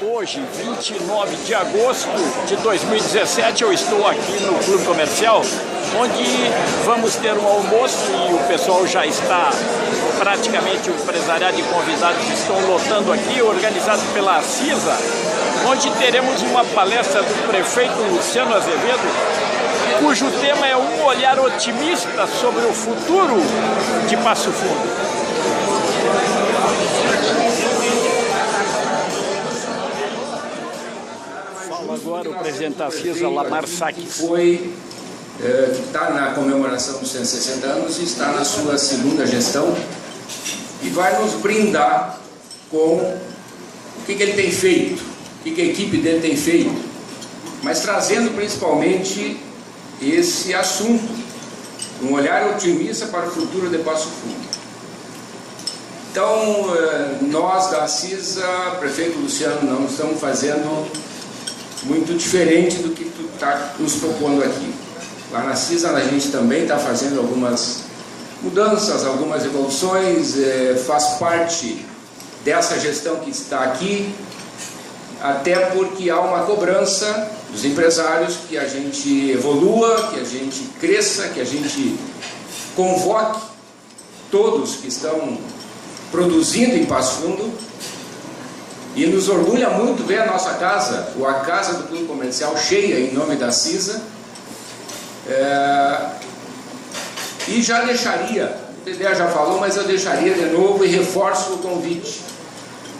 Hoje, 29 de agosto de 2017, eu estou aqui no Clube Comercial, onde vamos ter um almoço e o pessoal já está, praticamente o empresariado e convidados estão lotando aqui, organizado pela CISA, onde teremos uma palestra do prefeito Luciano Azevedo, cujo tema é um olhar otimista sobre o futuro de Passo Fundo. Fala agora o presidente da CISA, Lamar Saques. Que está na comemoração dos 160 anos e está na sua segunda gestão e vai nos brindar com o que ele tem feito, o que a equipe dele tem feito, mas trazendo principalmente esse assunto, um olhar otimista para o futuro de Passo Fundo. Então, nós da CISA, prefeito Luciano, não estamos fazendo muito diferente do que tu está nos propondo aqui. Lá na CISA a gente também está fazendo algumas mudanças, algumas evoluções, faz parte dessa gestão que está aqui, até porque há uma cobrança dos empresários que a gente evolua, que a gente cresça, que a gente convoque todos que estão produzindo em Passo Fundo. E nos orgulha muito ver a nossa casa, ou a casa do Clube Comercial, cheia em nome da CISA. E já deixaria, o Dedé já falou, mas eu deixaria de novo e reforço o convite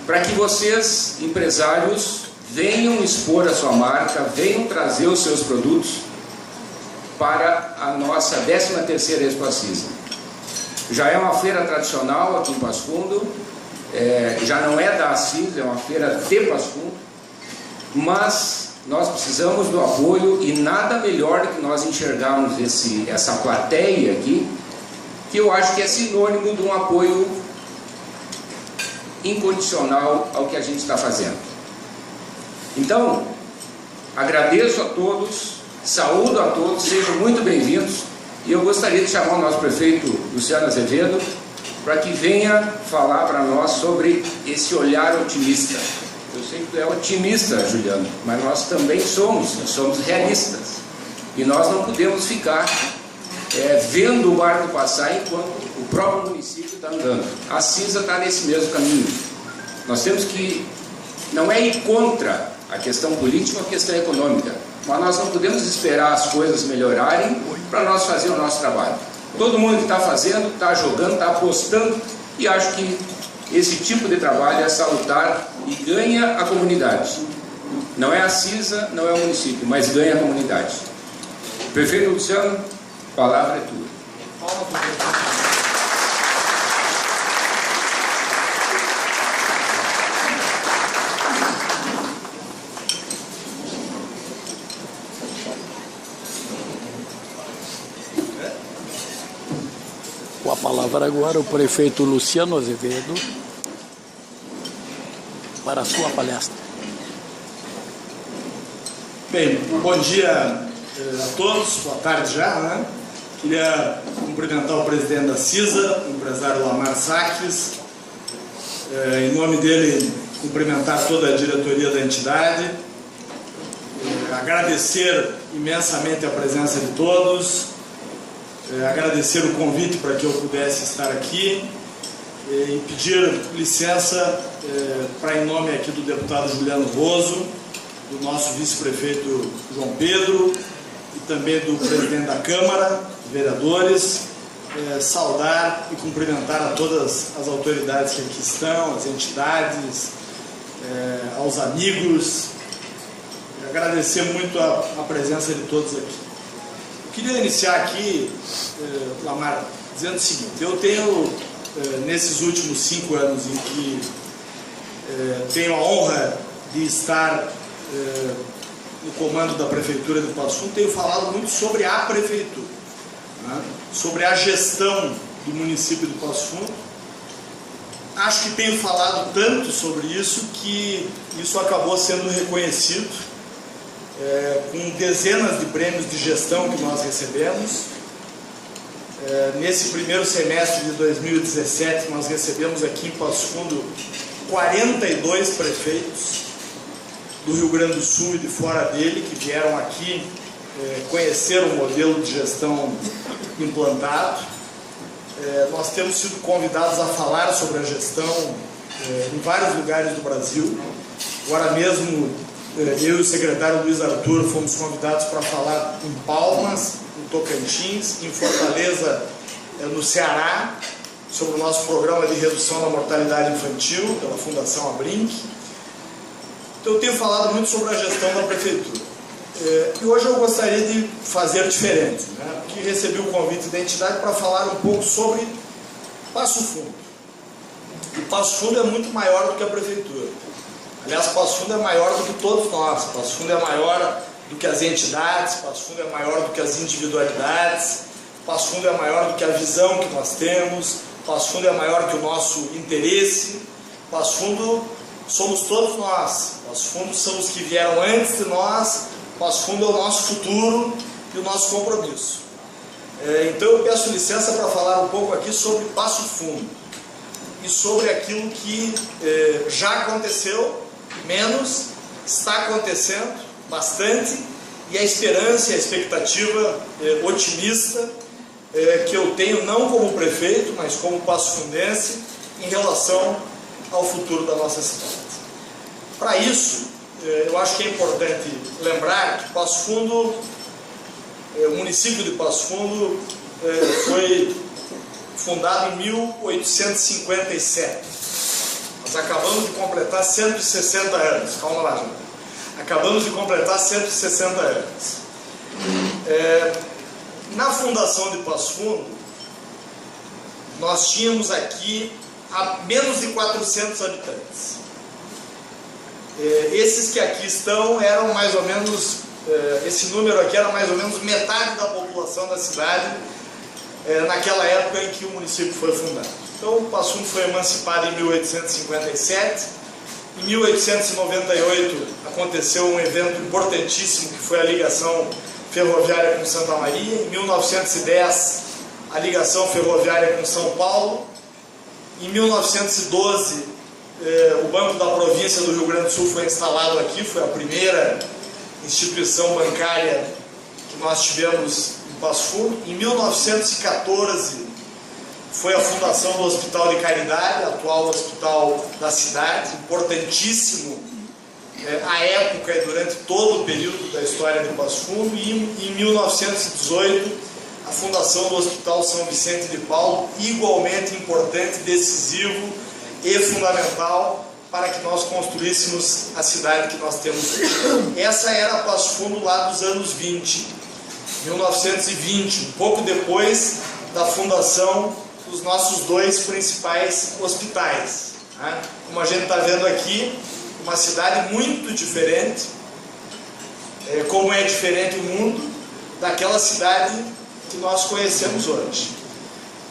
para que vocês, empresários, venham expor a sua marca, venham trazer os seus produtos para a nossa 13ª Expo CISA. Já é uma feira tradicional aqui em Passo Fundo, já não é da CISA, é uma feira de Passo Fundo, mas nós precisamos do apoio e nada melhor do que nós enxergarmos essa plateia aqui, que eu acho que é sinônimo de um apoio incondicional ao que a gente está fazendo. Então, agradeço a todos, saúdo a todos, sejam muito bem-vindos, e eu gostaria de chamar o nosso prefeito Luciano Azevedo para que venha falar para nós sobre esse olhar otimista. Eu sei que tu é otimista, Juliano, mas nós também somos realistas. E nós não podemos ficar vendo o barco passar enquanto o próprio município está andando. A CISA está nesse mesmo caminho. Nós temos que, não é ir contra a questão política ou a questão econômica, mas nós não podemos esperar as coisas melhorarem para nós fazer o nosso trabalho. Todo mundo que está fazendo, está jogando, está apostando, e acho que esse tipo de trabalho é salutar e ganha a comunidade. Não é a CISA, não é o município, mas ganha a comunidade. Prefeito Luciano, a palavra é tua. Com a palavra agora o prefeito Luciano Azevedo para a sua palestra. Bem, bom dia a todos, boa tarde já, né? Queria cumprimentar o presidente da CISA, o empresário Lamar Saques, em nome dele cumprimentar toda a diretoria da entidade, agradecer imensamente a presença de todos, agradecer o convite para que eu pudesse estar aqui e pedir licença para, em nome aqui do deputado Juliano Roso, do nosso vice-prefeito João Pedro e também do presidente da Câmara, vereadores, saudar e cumprimentar a todas as autoridades que aqui estão, as entidades, aos amigos, agradecer muito a presença de todos aqui. Queria iniciar aqui, Lamar, dizendo o seguinte: eu tenho, nesses últimos 5 anos em que tenho a honra de estar no comando da Prefeitura de Passo Fundo, tenho falado muito sobre a Prefeitura, né? Sobre a gestão do município de Passo Fundo. Acho que tenho falado tanto sobre isso que isso acabou sendo reconhecido com dezenas de prêmios de gestão que nós recebemos. Nesse primeiro semestre de 2017, nós recebemos aqui em Passo Fundo 42 prefeitos do Rio Grande do Sul e de fora dele, que vieram aqui conhecer o modelo de gestão implantado. Nós temos sido convidados a falar sobre a gestão em vários lugares do Brasil. Agora mesmo, eu e o secretário Luiz Arthur fomos convidados para falar em Palmas, em Tocantins, em Fortaleza, no Ceará, sobre o nosso programa de redução da mortalidade infantil, pela Fundação Abrinq. Então, eu tenho falado muito sobre a gestão da Prefeitura. E hoje eu gostaria de fazer diferente, né? Porque recebi o convite da entidade para falar um pouco sobre Passo Fundo. E Passo Fundo é muito maior do que a Prefeitura. Aliás, Passo Fundo é maior do que todos nós. Passo Fundo é maior do que as entidades, Passo Fundo é maior do que as individualidades, Passo Fundo é maior do que a visão que nós temos, Passo Fundo é maior que o nosso interesse. Passo Fundo somos todos nós. Passo Fundo são os que vieram antes de nós. Passo Fundo é o nosso futuro e o nosso compromisso. Então eu peço licença para falar um pouco aqui sobre Passo Fundo e sobre aquilo que já aconteceu, menos, está acontecendo bastante, e a esperança e a expectativa otimista que eu tenho, não como prefeito, mas como passo-fundense, em relação ao futuro da nossa cidade. Para isso, eu acho que é importante lembrar que Passo Fundo, o município de Passo Fundo, foi fundado em 1857. Nós acabamos de completar 160 anos. Calma lá, gente. Acabamos de completar 160 anos. Na fundação de Passo Fundo, nós tínhamos aqui menos de 400 habitantes. Esses que aqui estão eram mais ou menos, esse número aqui era mais ou menos metade da população da cidade naquela época em que o município foi fundado. Então, o Passo Fundo foi emancipado em 1857. Em 1898 aconteceu um evento importantíssimo, que foi a ligação ferroviária com Santa Maria. Em 1910, a ligação ferroviária com São Paulo. Em 1912, o Banco da Província do Rio Grande do Sul foi instalado aqui, foi a primeira instituição bancária que nós tivemos em Passo Fundo. Em 1914, foi a fundação do Hospital de Caridade, atual hospital da cidade, importantíssimo à época e durante todo o período da história de Passo Fundo. E em 1918, a fundação do Hospital São Vicente de Paulo, igualmente importante, decisivo e fundamental para que nós construíssemos a cidade que nós temos hoje. Essa era Passo Fundo lá dos anos 20, 1920, um pouco depois da fundação dos nossos dois principais hospitais, né? Como a gente está vendo aqui, uma cidade muito diferente, como é diferente o mundo daquela cidade que nós conhecemos hoje.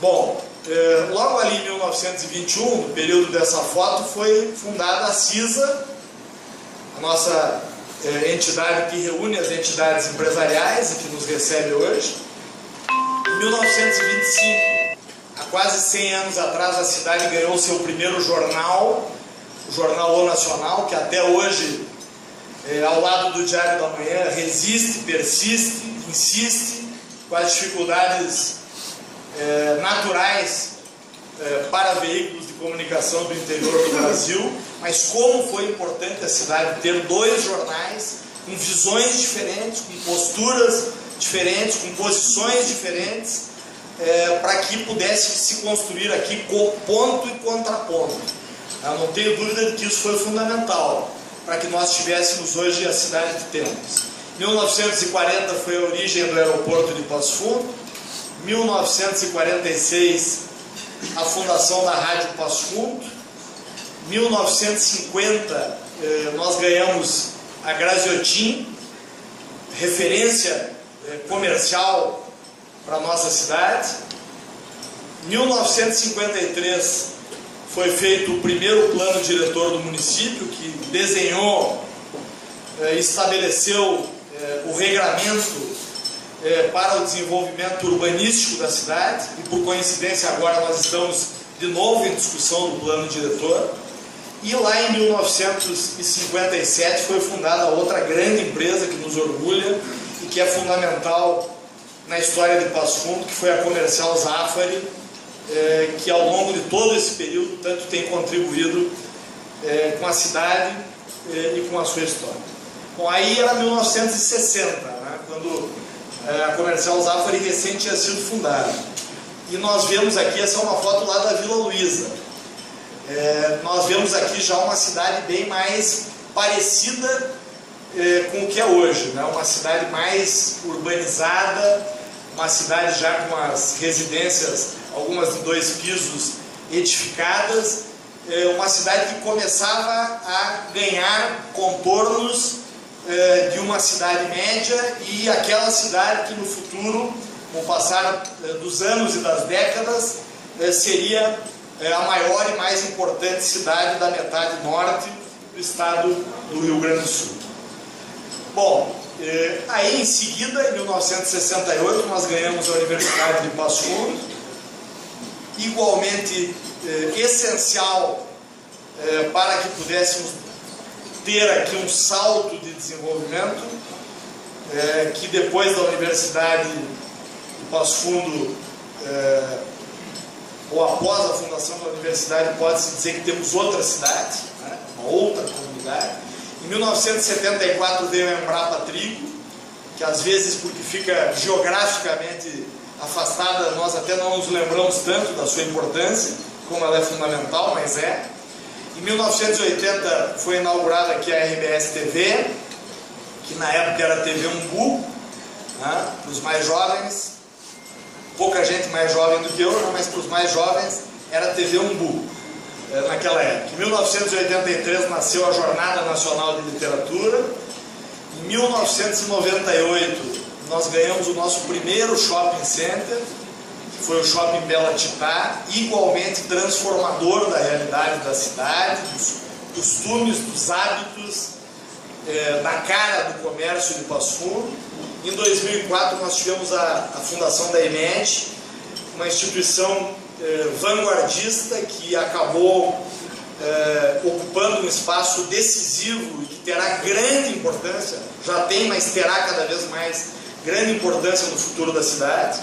Bom, logo ali em 1921, no período dessa foto, foi fundada a CISA, a nossa entidade que reúne as entidades empresariais e que nos recebe hoje. Em 1925, há quase 100 anos atrás, a cidade ganhou o seu primeiro jornal, o Jornal O Nacional, que até hoje, ao lado do Diário da Manhã, resiste, persiste, insiste com as dificuldades naturais para veículos de comunicação do interior do Brasil, mas como foi importante a cidade ter dois jornais com visões diferentes, com posturas diferentes, com posições diferentes, para que pudesse se construir aqui ponto e contraponto. Eu não tenho dúvida de que isso foi fundamental para que nós tivéssemos hoje a cidade que temos. 1940 foi a origem do aeroporto de Passo Fundo. 1946, a fundação da Rádio Passo Fundo. 1950, nós ganhamos a Graziotin, referência comercial para a nossa cidade. 1953 foi feito o primeiro plano diretor do município, que desenhou, estabeleceu o regramento para o desenvolvimento urbanístico da cidade, e por coincidência agora nós estamos de novo em discussão do plano diretor. E lá em 1957 foi fundada outra grande empresa que nos orgulha e que é fundamental na história de Passo Fundo, que foi a Comercial Zafari, que ao longo de todo esse período tanto tem contribuído com a cidade e com a sua história. Bom, aí era 1960, né, quando a Comercial Zafari recém tinha sido fundada. E nós vemos aqui, essa é uma foto lá da Vila Luísa. Nós vemos aqui já uma cidade bem mais parecida com o que é hoje, né? Uma cidade mais urbanizada, uma cidade já com as residências, algumas de 2 pisos edificadas, uma cidade que começava a ganhar contornos de uma cidade média e aquela cidade que no futuro, com o passar dos anos e das décadas, seria a maior e mais importante cidade da metade norte do estado do Rio Grande do Sul. Bom, aí em seguida, em 1968, nós ganhamos a Universidade de Passo Fundo, igualmente essencial para que pudéssemos ter aqui um salto de desenvolvimento, que depois da Universidade de Passo Fundo, ou após a fundação da universidade, pode-se dizer que temos outra cidade, né? Uma outra comunidade. Em 1974 veio a Embrapa Trigo, que às vezes, porque fica geograficamente afastada, nós até não nos lembramos tanto da sua importância, como ela é fundamental, mas é. Em 1980 foi inaugurada aqui a RBS TV, que na época era TV Umbu, né? Para os mais jovens. Pouca gente mais jovem do que eu, mas para os mais jovens era TV Umbu, naquela época. Em 1983 nasceu a Jornada Nacional de Literatura. Em 1998 nós ganhamos o nosso primeiro shopping center, que foi o Shopping Bela Titá, igualmente transformador da realidade da cidade, dos costumes, dos hábitos, da cara do comércio de Passo Fundo. Em 2004 nós tivemos a fundação da EMED, uma instituição vanguardista que acabou ocupando um espaço decisivo e que terá grande importância, já tem, mas terá cada vez mais grande importância no futuro da cidade.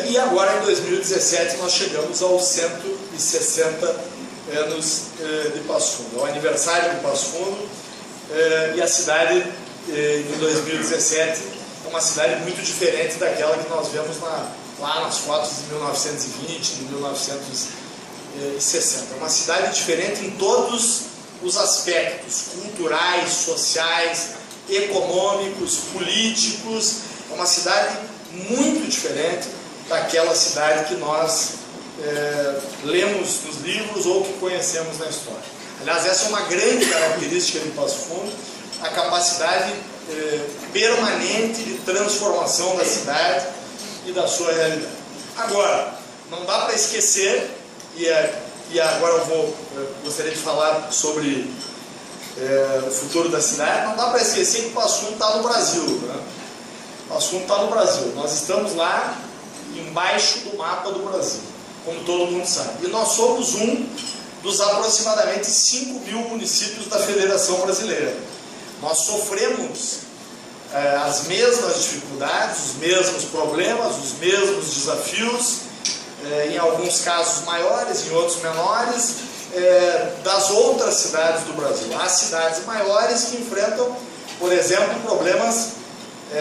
E agora em 2017 nós chegamos aos 160 anos de Passo Fundo, ao aniversário de Passo Fundo, e a cidade em 2017 é uma cidade muito diferente daquela que nós vemos lá nas fotos de 1920, de 1960. É uma cidade diferente em todos os aspectos culturais, sociais, econômicos, políticos. É uma cidade muito diferente daquela cidade que nós lemos nos livros ou que conhecemos na história. Aliás, essa é uma grande característica de Passo Fundo, a capacidade permanente de transformação da cidade e da sua realidade. Agora, não dá para esquecer, e agora eu gostaria de falar sobre o futuro da cidade, não dá para esquecer que Passo Fundo está no Brasil, né? Passo Fundo está no Brasil, nós estamos lá embaixo do mapa do Brasil, como todo mundo sabe, e nós somos um dos aproximadamente 5 mil municípios da Federação Brasileira. Nós sofremos as mesmas dificuldades, os mesmos problemas, os mesmos desafios, em alguns casos maiores, em outros menores, das outras cidades do Brasil. Há cidades maiores que enfrentam, por exemplo, problemas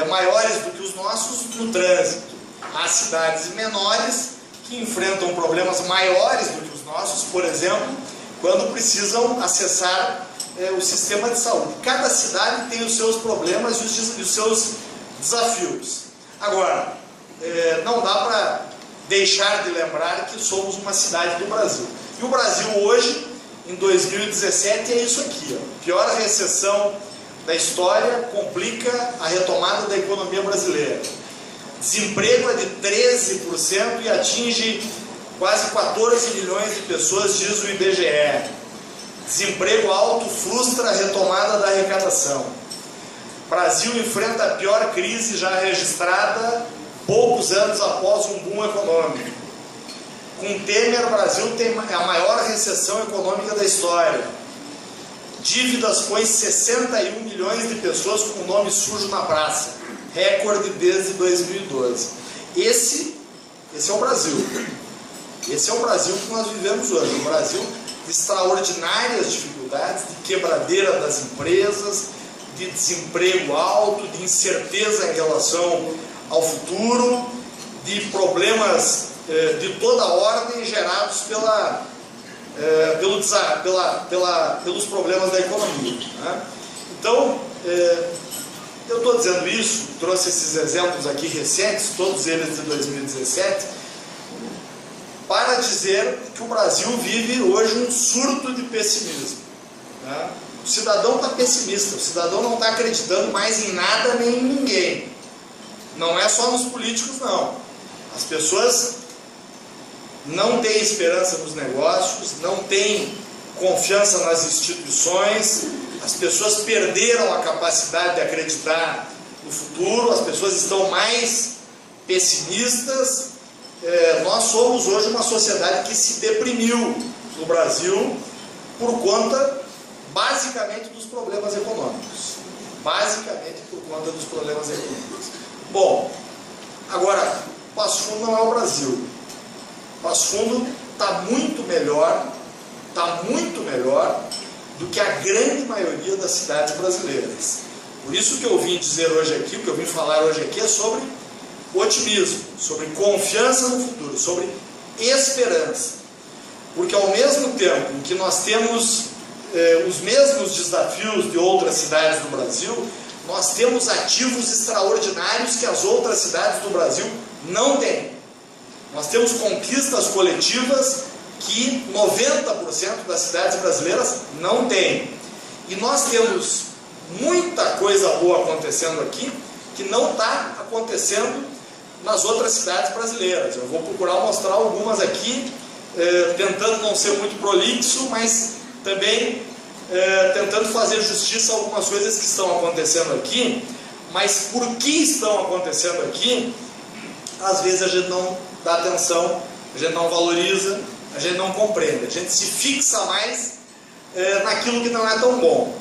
maiores do que os nossos no trânsito. Há cidades menores que enfrentam problemas maiores do que os nossos, por exemplo, quando precisam acessar o sistema de saúde. Cada cidade tem os seus problemas e os seus desafios. Agora, não dá para deixar de lembrar que somos uma cidade do Brasil. E o Brasil hoje, em 2017, é isso aqui. A pior recessão da história complica a retomada da economia brasileira. Desemprego é de 13% e atinge quase 14 milhões de pessoas, diz o IBGE. Desemprego alto frustra a retomada da arrecadação. Brasil enfrenta a pior crise já registrada poucos anos após um boom econômico. Com Temer, o Brasil tem a maior recessão econômica da história. Dívidas põe 61 milhões de pessoas com o nome sujo na praça. Recorde desde 2012. Esse é o Brasil. Esse é o Brasil que nós vivemos hoje. Um Brasil de extraordinárias dificuldades, de quebradeira das empresas, de desemprego alto, de incerteza em relação ao futuro, de problemas de toda ordem gerados pelos problemas da economia, né? Então, eu estou dizendo isso, trouxe esses exemplos aqui recentes, todos eles de 2017, para dizer que o Brasil vive hoje um surto de pessimismo, né? O cidadão está pessimista, o cidadão não está acreditando mais em nada nem em ninguém. Não é só nos políticos, não. As pessoas não têm esperança nos negócios, não têm confiança nas instituições, as pessoas perderam a capacidade de acreditar no futuro, as pessoas estão mais pessimistas. Nós somos hoje uma sociedade que se deprimiu no Brasil por conta, basicamente, dos problemas econômicos. Basicamente por conta dos problemas econômicos. Bom, agora, Passo Fundo não é o Brasil. Passo Fundo está muito melhor do que a grande maioria das cidades brasileiras. Por isso que eu vim dizer hoje aqui, o que eu vim falar hoje aqui é sobre otimismo, sobre confiança no futuro, sobre esperança. Porque ao mesmo tempo em que nós temos os mesmos desafios de outras cidades do Brasil, nós temos ativos extraordinários que as outras cidades do Brasil não têm. Nós temos conquistas coletivas que 90% das cidades brasileiras não têm. E nós temos muita coisa boa acontecendo aqui que não está acontecendo nas outras cidades brasileiras. Eu vou procurar mostrar algumas aqui, tentando não ser muito prolixo, mas também tentando fazer justiça a algumas coisas que estão acontecendo aqui. Mas por que estão acontecendo aqui, às vezes a gente não dá atenção, a gente não valoriza, a gente não compreende, a gente se fixa mais naquilo que não é tão bom.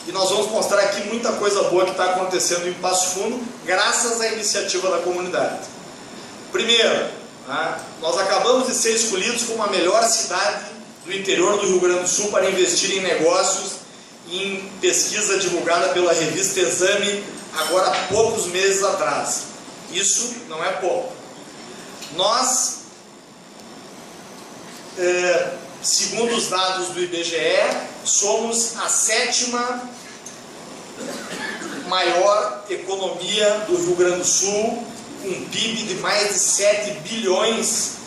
E nós vamos mostrar aqui muita coisa boa que está acontecendo em Passo Fundo, graças à iniciativa da comunidade. Primeiro, nós acabamos de ser escolhidos como a melhor cidade do interior do Rio Grande do Sul para investir em negócios, em pesquisa divulgada pela revista Exame, agora há poucos meses atrás. Isso não é pouco. Nós, segundo os dados do IBGE, somos a 7ª maior economia do Rio Grande do Sul, com um PIB de mais de 7 bilhões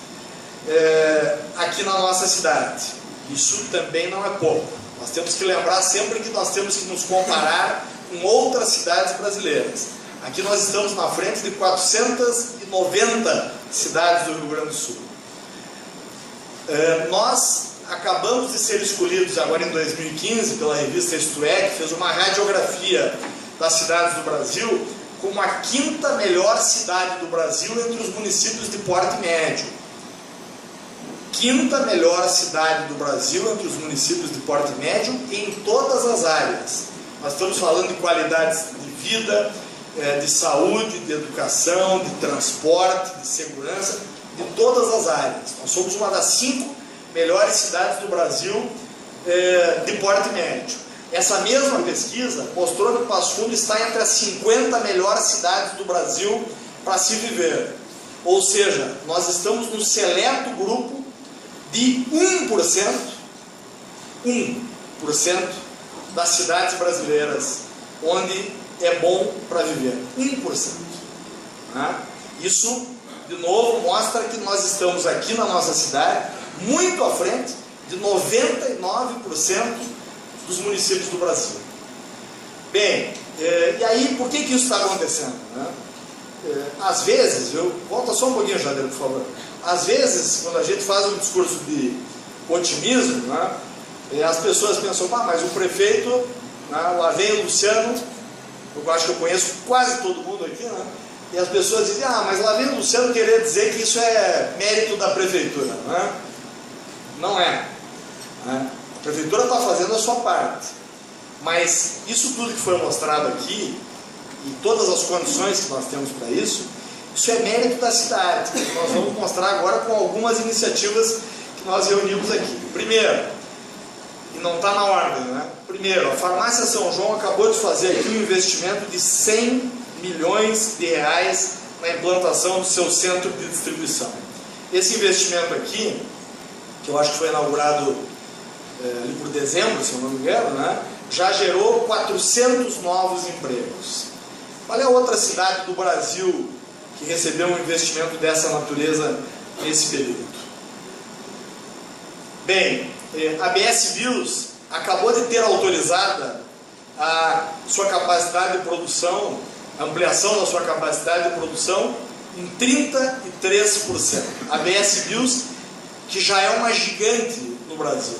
aqui na nossa cidade. Isso também não é pouco. Nós temos que lembrar sempre que nós temos que nos comparar com outras cidades brasileiras. Aqui nós estamos na frente de 490 cidades do Rio Grande do Sul. Nós acabamos de ser escolhidos agora em 2015 pela revista Isto É, que fez uma radiografia das cidades do Brasil, como a 5ª melhor cidade do Brasil entre os municípios de porte médio. 5ª melhor cidade do Brasil entre os municípios de porte médio em todas as áreas. Nós estamos falando de qualidades de vida, de saúde, de educação, de transporte, de segurança, de todas as áreas. Nós somos uma das 5 melhores cidades do Brasil de porte médio. Essa mesma pesquisa mostrou que Passo Fundo está entre as 50 melhores cidades do Brasil para se viver. Ou seja, nós estamos no seleto grupo de 1% das cidades brasileiras onde é bom para viver. 1%. Isso, de novo, mostra que nós estamos aqui na nossa cidade muito à frente de 99% dos municípios do Brasil. Bem, e aí, por que isso está acontecendo? Às vezes, volta só um pouquinho, Jader, por favor. Às vezes, quando a gente faz um discurso de otimismo, as pessoas pensam, mas o prefeito, lá vem o Luciano, eu acho que eu conheço quase todo mundo aqui, E as pessoas dizem, mas lá vem o Luciano querer dizer que isso é mérito da prefeitura. Não é? Não é. A prefeitura está fazendo a sua parte. Mas isso tudo que foi mostrado aqui, e todas as condições que nós temos para isso é mérito da cidade. Nós vamos mostrar agora com algumas iniciativas que nós reunimos aqui. Primeiro, e não está na ordem, né? Primeiro, a Farmácia São João acabou de fazer aqui um investimento de 100 milhões de reais na implantação do seu centro de distribuição. Esse investimento aqui, que eu acho que foi inaugurado ali por dezembro, se eu não me engano, né? Já gerou 400 novos empregos. Qual é a outra cidade do Brasil que recebeu um investimento dessa natureza nesse período? Bem, a BS Bios acabou de ter autorizada a sua capacidade de produção, a ampliação da sua capacidade de produção em 33%. A BS Bios, que já é uma gigante no Brasil,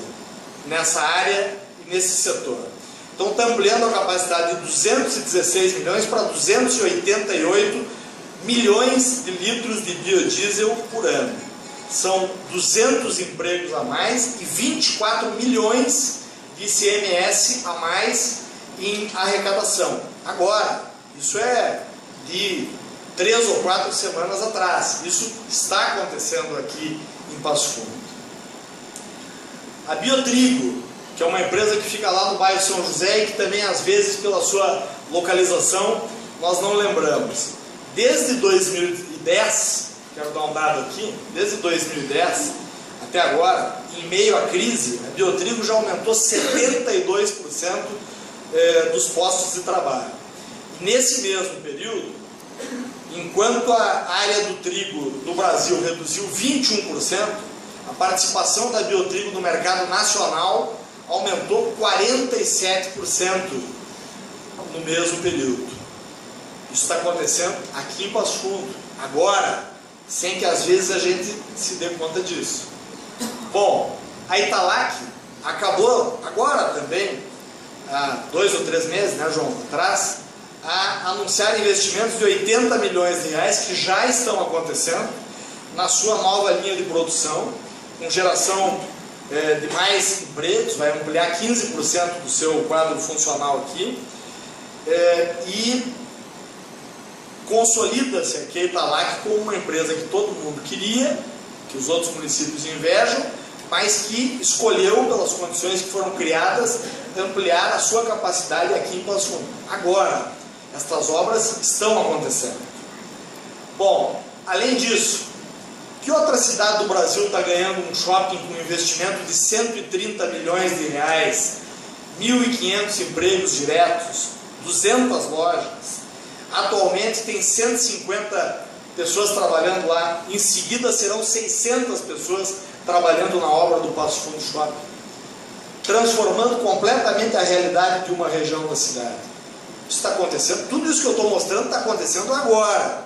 nessa área e nesse setor. Então está ampliando a capacidade de 216 milhões para 288 milhões de litros de biodiesel por ano. São 200 empregos a mais e 24 milhões de ICMS a mais em arrecadação. Agora, isso é de 3 ou 4 semanas atrás. Isso está acontecendo aqui em Passo Fundo. A Biotrigo, que é uma empresa que fica lá no bairro São José e que também, às vezes, pela sua localização, nós não lembramos. Desde 2010, quero dar um dado aqui, desde 2010 até agora, em meio à crise, a Biotrigo já aumentou 72% dos postos de trabalho. E nesse mesmo período, enquanto a área do trigo do Brasil reduziu 21%, a participação da Biotrigo no mercado nacional aumentou 47% no mesmo período. Isso está acontecendo aqui em Passo Fundo, agora, sem que às vezes a gente se dê conta disso. Bom, a Italac acabou agora também, há 2 ou 3 meses, né, João, atrás, a anunciar investimentos de 80 milhões de reais que já estão acontecendo na sua nova linha de produção, com geração de mais empregos, vai ampliar 15% do seu quadro funcional aqui, e consolida-se aqui a Italac como uma empresa que todo mundo queria, que os outros municípios invejam, mas que escolheu, pelas condições que foram criadas, ampliar a sua capacidade aqui em Passo Fundo. Agora, estas obras estão acontecendo. Bom, além disso, que outra cidade do Brasil está ganhando um shopping com investimento de 130 milhões de reais, 1.500 empregos diretos, 200 lojas? Atualmente tem 150 pessoas trabalhando lá, em seguida serão 600 pessoas trabalhando na obra do Passo Fundo Shopping, transformando completamente a realidade de uma região da cidade. Isso está acontecendo, tudo isso que eu estou mostrando está acontecendo agora.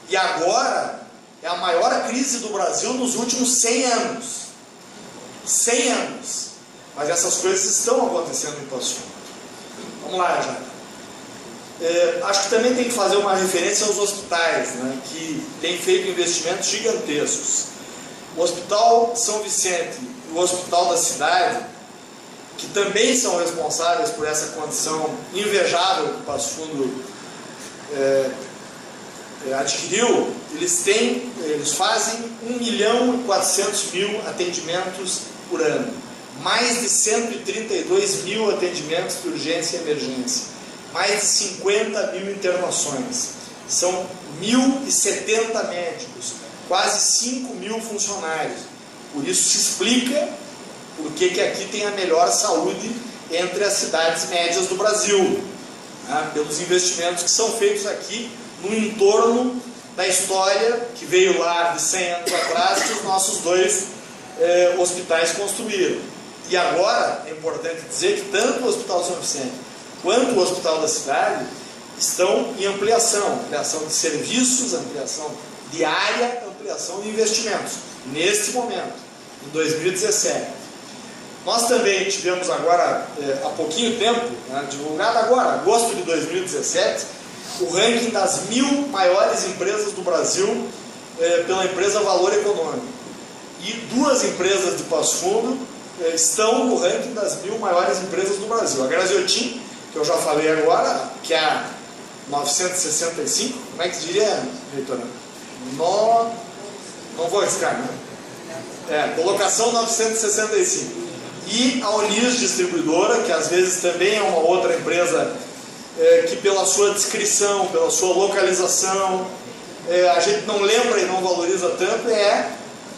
E agora é a maior crise do Brasil nos últimos 100 anos. 100 anos. Mas essas coisas estão acontecendo em Passo Fundo. Vamos lá, Jana. Acho que também tem que fazer uma referência aos hospitais, né, que têm feito investimentos gigantescos. O Hospital São Vicente e o Hospital da Cidade, que também são responsáveis por essa condição invejável que o Passo Fundo adquiriu, eles fazem 1.400.000 atendimentos por ano, mais de 132 mil atendimentos de urgência e emergência, mais de 50 mil internações, são 1.070 médicos, quase 5 mil funcionários. Por isso se explica por que aqui tem a melhor saúde entre as cidades médias do Brasil, né? Pelos investimentos que são feitos aqui no entorno da história que veio lá de 100 anos atrás, que os nossos 2 hospitais construíram. E agora é importante dizer que tanto o Hospital São Vicente quanto o Hospital da Cidade estão em ampliação de serviços, ampliação de área, ampliação de investimentos, neste momento, em 2017. Nós também tivemos agora, há pouquinho tempo, né, divulgado agora, agosto de 2017, o ranking das 1000 maiores empresas do Brasil pela empresa Valor Econômico. E 2 empresas de Passo Fundo estão no ranking das 1000 maiores empresas do Brasil. A Graziotin, que eu já falei agora, que é a 965, como é que diria, reitora? Não vou arriscar, né? Colocação 965. E a Onis Distribuidora, que às vezes também é uma outra empresa que pela sua descrição, pela sua localização, a gente não lembra e não valoriza tanto, é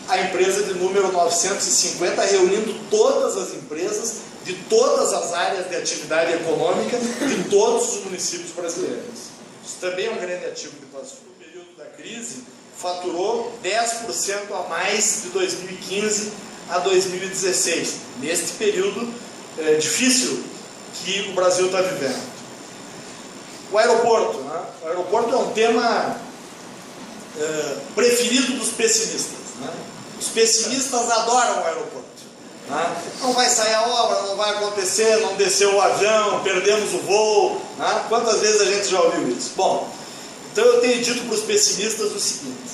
a empresa de número 950, reunindo todas as empresas de todas as áreas de atividade econômica de todos os municípios brasileiros. Isso também é um grande ativo de Passo Fundo. No período da crise, faturou 10% a mais de 2015 a 2016, neste período difícil que o Brasil está vivendo. O aeroporto, né? O aeroporto é um tema preferido dos pessimistas, né? Os pessimistas adoram o aeroporto, né? Não vai sair a obra, não vai acontecer, não desceu o avião, perdemos o voo, né? Quantas vezes a gente já ouviu isso? Bom, então eu tenho dito para os pessimistas o seguinte: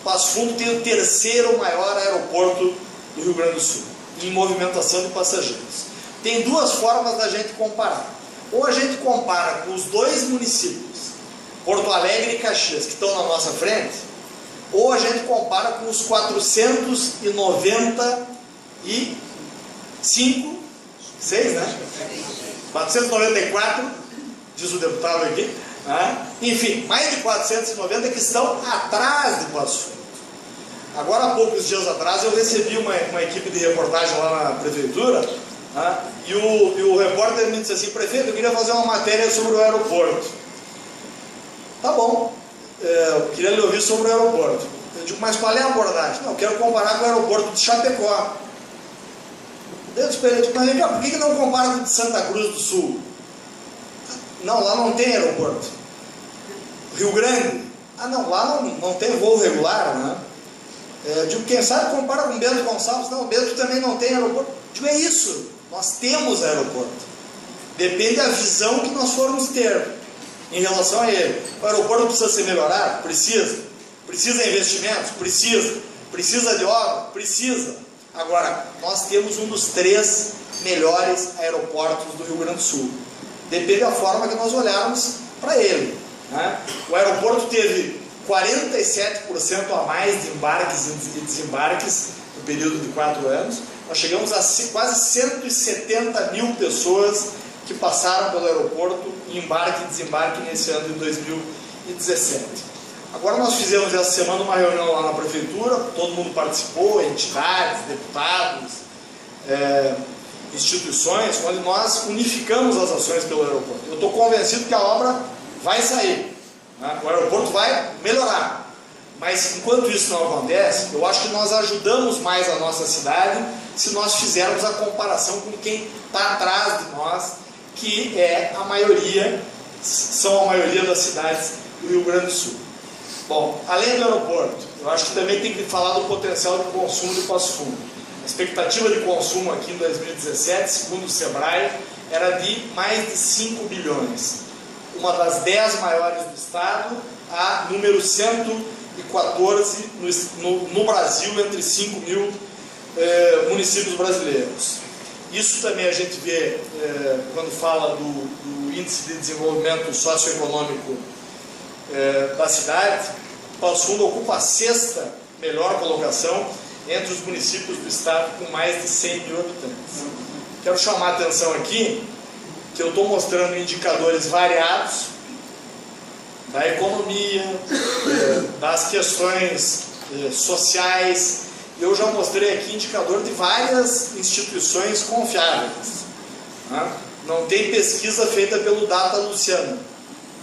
Passo Fundo tem o 3º maior aeroporto do Rio Grande do Sul em movimentação de passageiros. Tem 2 formas da gente comparar. Ou a gente compara com os 2 municípios, Porto Alegre e Caxias, que estão na nossa frente, ou a gente compara com os 495, 6, né? 494, diz o deputado aqui, né? Enfim, mais de 490 que estão atrás de Passo Fundo. Agora, há poucos dias atrás, eu recebi uma equipe de reportagem lá na prefeitura, né? E o repórter me disse assim: prefeito, eu queria fazer uma matéria sobre o aeroporto. Tá bom, eu queria lhe ouvir sobre o aeroporto. Eu digo, mas qual é a abordagem? Não, eu quero comparar com o aeroporto de Chapecó. Eu disse para ele, mas vem cá, por que não compara com o de Santa Cruz do Sul? Não, lá não tem aeroporto. Rio Grande? Ah não, lá não tem voo regular, né? Eu digo, quem sabe compara com Bento Gonçalves? Não, Bento também não tem aeroporto. Eu digo, é isso, nós temos aeroporto. Depende da visão que nós formos ter em relação a ele. O aeroporto precisa ser melhorado? Precisa. Precisa de investimentos? Precisa. Precisa de obra? Precisa. Agora, nós temos um dos 3 melhores aeroportos do Rio Grande do Sul. Depende da forma que nós olharmos para ele, né? O aeroporto teve 47% a mais de embarques e desembarques no período de 4 anos. Nós chegamos a quase 170 mil pessoas que passaram pelo aeroporto em embarque e desembarque nesse ano de 2017. Agora nós fizemos essa semana uma reunião lá na prefeitura, todo mundo participou, entidades, deputados, instituições, onde nós unificamos as ações pelo aeroporto. Eu estou convencido que a obra vai sair, né? O aeroporto vai melhorar, mas enquanto isso não acontece, eu acho que nós ajudamos mais a nossa cidade se nós fizermos a comparação com quem está atrás de nós, que é a maioria, são a maioria das cidades do Rio Grande do Sul. Bom, além do aeroporto, eu acho que também tem que falar do potencial de consumo de Passo Fundo. A expectativa de consumo aqui em 2017, segundo o Sebrae, era de mais de 5 bilhões. Uma das 10 maiores do estado, a número 114 no Brasil, entre 5 mil municípios brasileiros. Isso também a gente vê quando fala do índice de desenvolvimento socioeconômico da cidade. Passo Fundo ocupa a 6ª melhor colocação entre os municípios do estado com mais de 100 mil habitantes. Quero chamar a atenção aqui que eu estou mostrando indicadores variados da economia, das questões sociais. Eu já mostrei aqui indicador de várias instituições confiáveis, né? Não tem pesquisa feita pelo Data Luciano.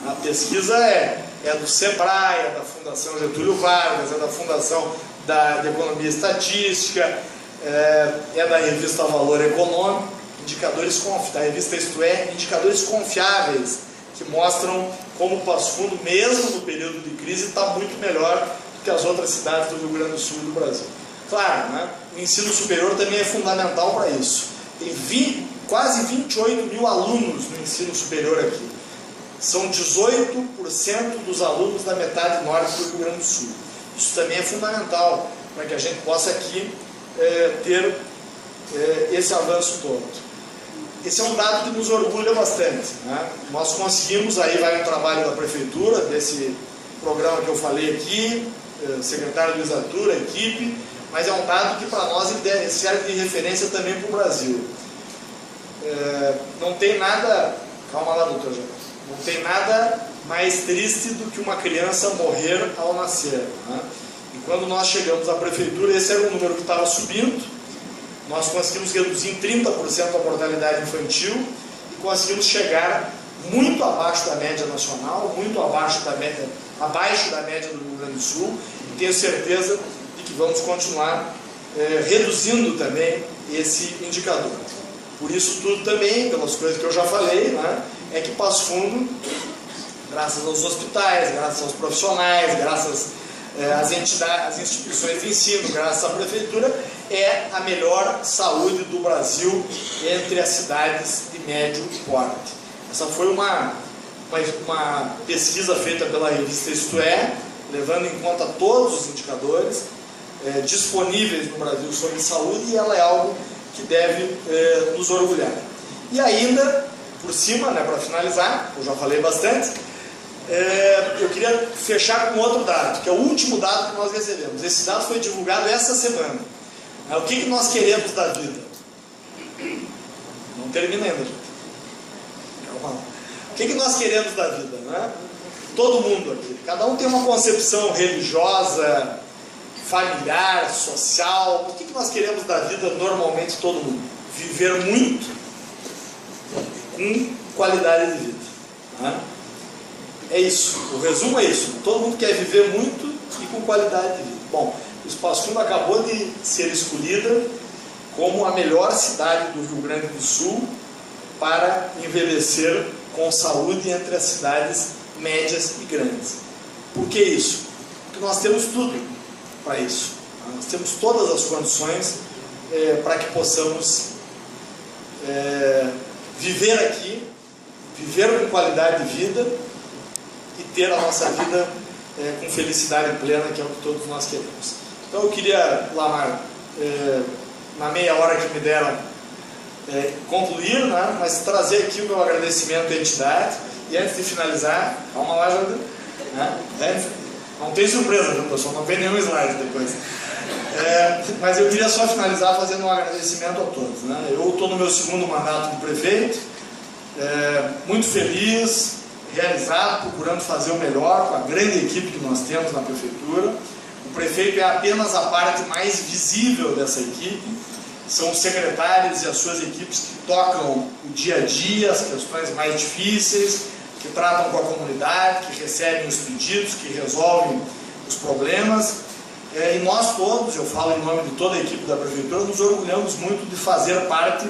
A pesquisa é do Sebrae, é da Fundação Getúlio Vargas, é da Fundação de Economia e Estatística, é da revista Valor Econômico, indicadores da revista Isto É, indicadores confiáveis que mostram como o Passo Fundo, mesmo no período de crise, está muito melhor do que as outras cidades do Rio Grande do Sul e do Brasil. Claro, né? O ensino superior também é fundamental para isso. Tem quase 28 mil alunos no ensino superior aqui. são 18% dos alunos da metade norte do Rio Grande do Sul. Isso também é fundamental para que a gente possa aqui ter esse avanço todo. Esse é um dado que nos orgulha bastante, né? Nós conseguimos, aí vai um trabalho da Prefeitura, desse programa que eu falei aqui, secretário Luiz Arthur, a equipe, mas é um dado que para nós serve de referência também para o Brasil. Não tem nada, calma lá, doutor Jair, não tem nada mais triste do que uma criança morrer ao nascer, né? E quando nós chegamos à Prefeitura, esse era um número que estava subindo, nós conseguimos reduzir em 30% a mortalidade infantil e conseguimos chegar muito abaixo da média nacional, muito abaixo da média do Rio Grande do Sul, e tenho certeza de que vamos continuar reduzindo também esse indicador. Por isso tudo também, pelas coisas que eu já falei, né, é que Passo Fundo, graças aos hospitais, graças aos profissionais, graças às entidades, às instituições de ensino, graças à Prefeitura, é a melhor saúde do Brasil entre as cidades de médio porte. Essa foi uma pesquisa feita pela revista Isto É, levando em conta todos os indicadores disponíveis no Brasil sobre saúde, e ela é algo que deve nos orgulhar. E ainda, por cima, né, para finalizar, eu já falei bastante, eu queria fechar com outro dado, que é o último dado que nós recebemos. Esse dado foi divulgado essa semana. O que nós queremos da vida? Não termina ainda, gente. Calma lá. O que nós queremos da vida, né? Todo mundo aqui. Cada um tem uma concepção religiosa, familiar, social. O que nós queremos da vida normalmente, todo mundo? Viver muito com qualidade de vida, né? É isso. O resumo é isso. Todo mundo quer viver muito e com qualidade de vida. Bom, o Passo Fundo acabou de ser escolhida como a melhor cidade do Rio Grande do Sul para envelhecer com saúde entre as cidades médias e grandes. Por que isso? Porque nós temos tudo para isso. Nós temos todas as condições para que possamos viver aqui, viver com qualidade de vida e ter a nossa vida com felicidade plena, que é o que todos nós queremos. Então eu queria, Lamar, na meia hora que me deram, concluir, né, mas trazer aqui o meu agradecimento à entidade. E antes de finalizar, calma lá, Jordan, né? Não tem surpresa, viu, pessoal? Não vem nenhum slide depois. Mas eu queria só finalizar fazendo um agradecimento a todos, né? Eu estou no meu segundo mandato de prefeito, muito feliz, realizado, procurando fazer o melhor com a grande equipe que nós temos na prefeitura. O prefeito é apenas a parte mais visível dessa equipe. São os secretários e as suas equipes que tocam o dia a dia, as questões mais difíceis, que tratam com a comunidade, que recebem os pedidos, que resolvem os problemas. E nós todos, eu falo em nome de toda a equipe da prefeitura, nos orgulhamos muito de fazer parte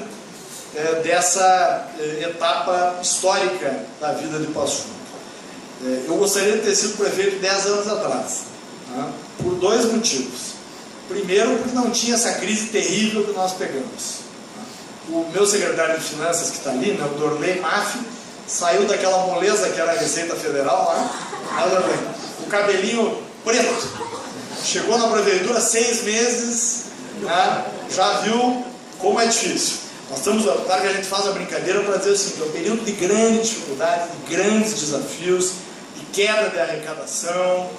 dessa etapa histórica da vida de Passo Fundo. Eu gostaria de ter sido prefeito 10 anos atrás, né, por dois motivos. Primeiro, porque não tinha essa crise terrível que nós pegamos. O meu secretário de Finanças, que está ali, né, o Dorley Maffi, saiu daquela moleza que era a Receita Federal lá, o cabelinho preto. Chegou na prefeitura 6 meses, né, já viu como é difícil. Nós estamos, claro que a gente faz a brincadeira para dizer o seguinte: é um período de grande dificuldade, de grandes desafios, de queda de arrecadação,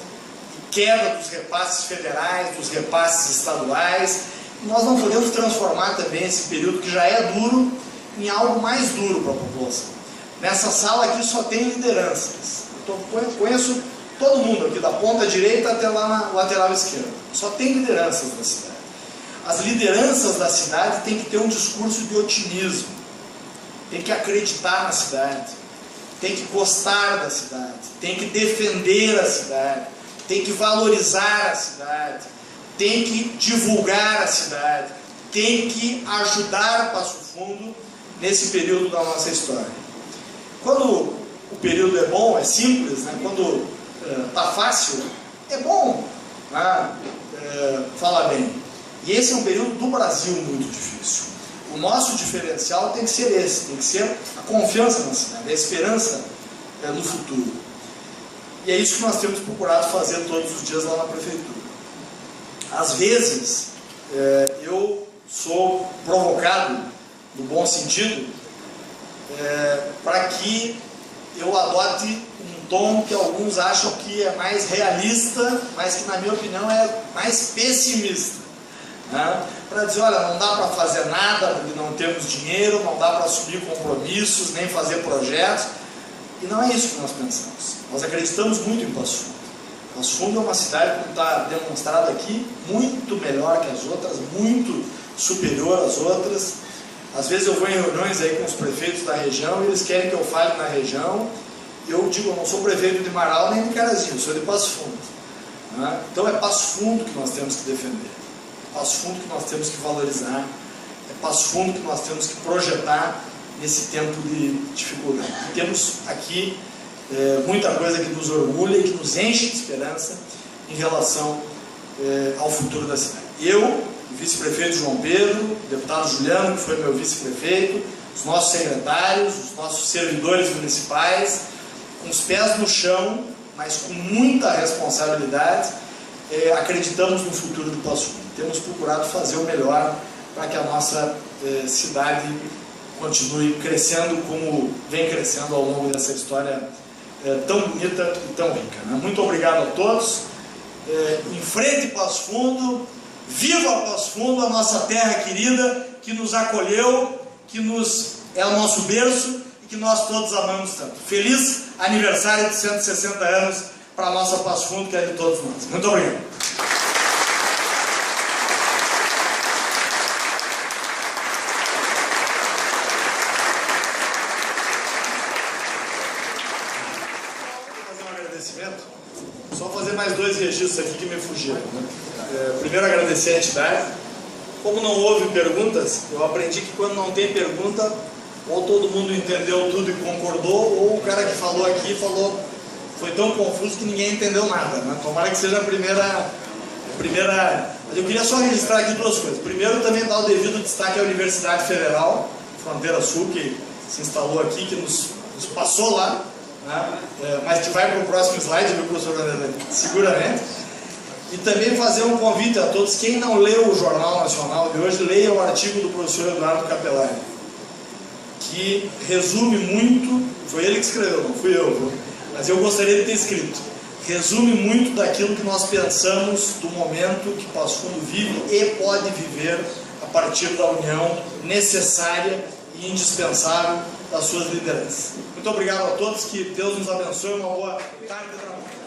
queda dos repasses federais, dos repasses estaduais. E nós não podemos transformar também esse período que já é duro em algo mais duro para a população. Nessa sala aqui só tem lideranças. Eu conheço todo mundo aqui, da ponta direita até lá na lateral esquerda. Só tem lideranças da cidade. As lideranças da cidade têm que ter um discurso de otimismo, tem que acreditar na cidade, tem que gostar da cidade, tem que defender a cidade, tem que valorizar a cidade, tem que divulgar a cidade, tem que ajudar Passo Fundo nesse período da nossa história. Quando o período é bom, é simples, né? Quando está fácil, é bom, né? Falar bem. E esse é um período do Brasil muito difícil. O nosso diferencial tem que ser esse, tem que ser a confiança na cidade, a esperança no futuro. E é isso que nós temos procurado fazer todos os dias lá na Prefeitura. Às vezes, eu sou provocado, no bom sentido, para que eu adote um tom que alguns acham que é mais realista, mas que, na minha opinião, é mais pessimista. Né? Para dizer, olha, não dá para fazer nada porque não temos dinheiro, não dá para assumir compromissos, nem fazer projetos. E não é isso que nós pensamos. Nós acreditamos muito em Passo Fundo. Passo Fundo é uma cidade, como está demonstrado aqui, muito melhor que as outras, muito superior às outras. Às vezes eu vou em reuniões aí com os prefeitos da região e eles querem que eu fale na região. E eu digo, eu não sou prefeito de Marau nem de Carazinho, eu sou de Passo Fundo. Né? Então é Passo Fundo que nós temos que defender. É Passo Fundo que nós temos que valorizar. É Passo Fundo que nós temos que projetar nesse tempo de dificuldade. E temos aqui muita coisa que nos orgulha e que nos enche de esperança em relação ao futuro da cidade. Eu, o vice-prefeito João Pedro, o deputado Juliano, que foi meu vice-prefeito, os nossos secretários, os nossos servidores municipais, com os pés no chão, mas com muita responsabilidade, acreditamos no futuro do Passo Fundo. Temos procurado fazer o melhor para que a nossa cidade continue crescendo como vem crescendo ao longo dessa história tão bonita e tão rica. Né? Muito obrigado a todos. Em frente, Passo Fundo. Viva Passo Fundo, a nossa terra querida, que nos acolheu, que é o nosso berço e que nós todos amamos tanto. Feliz aniversário de 160 anos para a nossa Passo Fundo, que é de todos nós. Muito obrigado. Só fazer mais 2 registros aqui que me fugiram. Né? Primeiro, agradecer a entidade. Como não houve perguntas, eu aprendi que quando não tem pergunta, ou todo mundo entendeu tudo e concordou, ou o cara que falou aqui foi tão confuso que ninguém entendeu nada. Né? Tomara que seja a primeira. Mas eu queria só registrar aqui 2 coisas. Primeiro, também dar o devido destaque à Universidade Federal Fronteira Sul, que se instalou aqui, que nos passou lá. Né? Mas que vai para o próximo slide, viu, professor Vanderlei? Seguramente. E também fazer um convite a todos, quem não leu o Jornal Nacional de hoje, leia o artigo do professor Eduardo Capelari, que resume muito, foi ele que escreveu, não fui eu, mas eu gostaria de ter escrito, resume muito daquilo que nós pensamos do momento que Passo Fundo vive e pode viver a partir da união necessária e indispensável das suas lideranças. Muito obrigado a todos, que Deus nos abençoe, uma boa tarde de trabalho.